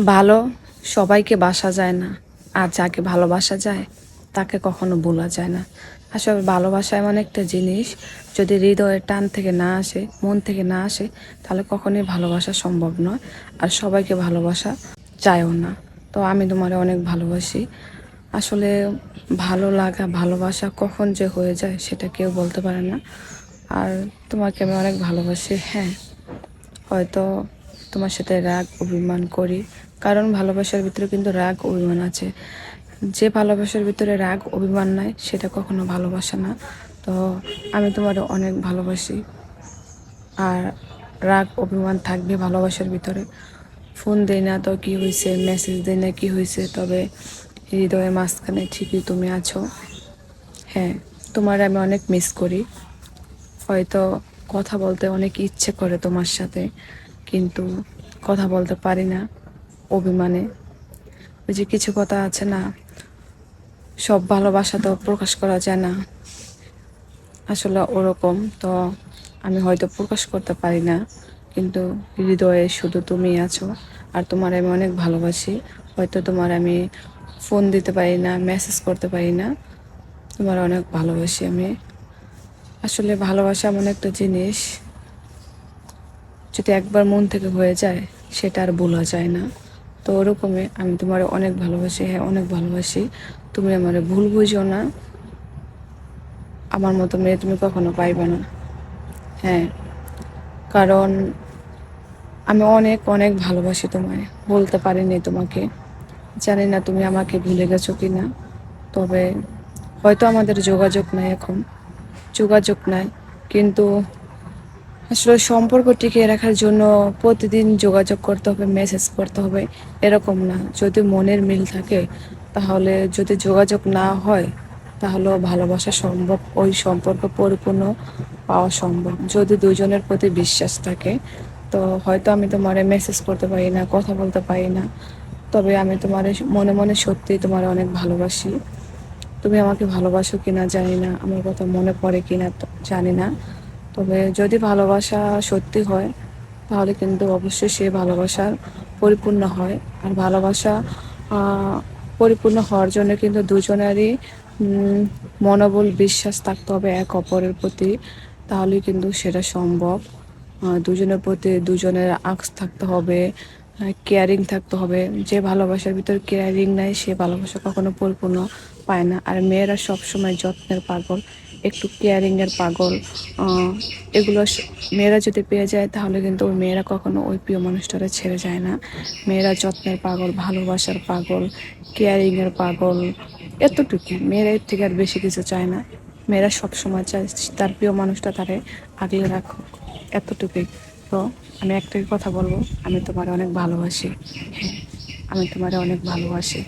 ভালো সবাইকে বাসা যায় না, আর যাকে ভালোবাসা যায় তাকে কখনো ভোলা যায় না। আসলে ভালোবাসা এমন একটা জিনিস, যদি হৃদয়ের টান থেকে না আসে, মন থেকে না আসে, তাহলে কখনোই ভালোবাসা সম্ভব নয়। আর সবাইকে ভালোবাসা চায়ও না। তো আমি তোমারে অনেক ভালোবাসি। আসলে ভালো লাগা ভালোবাসা কখন যে হয়ে যায় সেটা কেউ বলতে পারে না। আর তোমাকে আমি অনেক ভালোবাসি। হ্যাঁ, হয়তো তোমার সাথে রাগ অভিমান করি, কারণ ভালোবাসার ভিতরে কিন্তু রাগ অভিমান আছে। যে ভালোবাসার ভিতরে রাগ অভিমান নাই সেটা কখনো ভালোবাসা না। তো আমি তোমার অনেক ভালোবাসি। আর রাগ অভিমান থাকবে ভালোবাসার ভিতরে। ফোন দেই না তো কি হয়েছে, মেসেজ দেই না কি হয়েছে, তবে হৃদয়ের মাঝখানে ঠিকই তুমি আছো। হ্যাঁ, তোমার আমি অনেক মিস করি। হয়তো কথা বলতে অনেক ইচ্ছে করে তোমার সাথে, কিন্তু কথা বলতে পারি না অভিমানে। ওই যে কিছু কথা আছে না, সব ভালোবাসা তো প্রকাশ করা যায় না, আসলে ওরকম। তো আমি হয়তো প্রকাশ করতে পারি না, কিন্তু হৃদয়ে শুধু তুমি আছো। আর তোমার আমি অনেক ভালোবাসি। হয়তো তোমার আমি ফোন দিতে পারি না, মেসেজ করতে পারি না, তোমার অনেক ভালোবাসি আমি। আসলে ভালোবাসা এমন একটা জিনিস, যদি একবার মন থেকে হয়ে যায় সেটা আর ভোলা যায় না। তো ওরকমই আমি তোমার অনেক ভালোবাসি। হ্যাঁ, অনেক ভালোবাসি। তুমি আমার ভুল বুঝো না, আমার মতো মেয়ে তুমি কখনো পাইবে না। হ্যাঁ, কারণ আমি অনেক অনেক ভালোবাসি তোমায়, বলতে পারিনি তোমাকে। জানি না তুমি আমাকে ভুলে গেছো কি না, তবে হয়তো আমাদের যোগাযোগ নাই এখন, যোগাযোগ নাই, কিন্তু আসলে সম্পর্ক টিকিয়ে রাখার জন্য প্রতিদিন যোগাযোগ করতে হবে, মেসেজ করতে হবে, এরকম না। যদি মনের মিল থাকে, তাহলে যদি যোগাযোগ না হয়, তাহলেও ভালোবাসা সম্ভব, ওই সম্পর্ক পরিপূর্ণ পাওয়া সম্ভব যদি দুজনের প্রতি বিশ্বাস থাকে। তো হয়তো আমি তোমারে মেসেজ করতে পারি না, কথা বলতে পারি না, তবে আমি তোমার মনে মনে সত্যি তোমার অনেক ভালোবাসি। তুমি আমাকে ভালোবাসো কিনা জানি না, আমার কথা মনে পড়ে কিনা জানি না, তবে যদি ভালোবাসা সত্যি হয়, তাহলে কিন্তু অবশ্যই সে ভালোবাসার পরিপূর্ণ হয়। আর ভালোবাসা পরিপূর্ণ হওয়ার জন্য কিন্তু দুজনেরই মনোবল বিশ্বাস থাকতে হবে এক অপরের প্রতি, তাহলেই কিন্তু সেটা সম্ভব। দুজনের প্রতি দুজনের আঁচ থাকতে হবে, কেয়ারিং থাকতে হবে। যে ভালোবাসার ভিতর কেয়ারিং নাই, সে ভালোবাসা কখনো পরিপূর্ণ পায় না। আর মেয়েরা সবসময় যত্নের পাগল, একটু কেয়ারিংয়ের পাগল। এগুলো মেয়েরা যদি পেয়ে যায়, তাহলে কিন্তু ওই মেয়েরা কখনো ওই প্রিয় মানুষটারা ছেড়ে যায় না। মেয়েরা যত্নের পাগল, ভালোবাসার পাগল, কেয়ারিংয়ের পাগল, এতটুকু। মেয়েরা এর থেকে আর বেশি কিছু চায় না। মেয়েরা সবসময় চায় তার প্রিয় মানুষটা তারে আগলে রাখুক, এতটুকুই। তো আমি একটাই কথা বলবো, আমি তোমার অনেক ভালোবাসি। হ্যাঁ, আমি তোমার অনেক ভালোবাসি।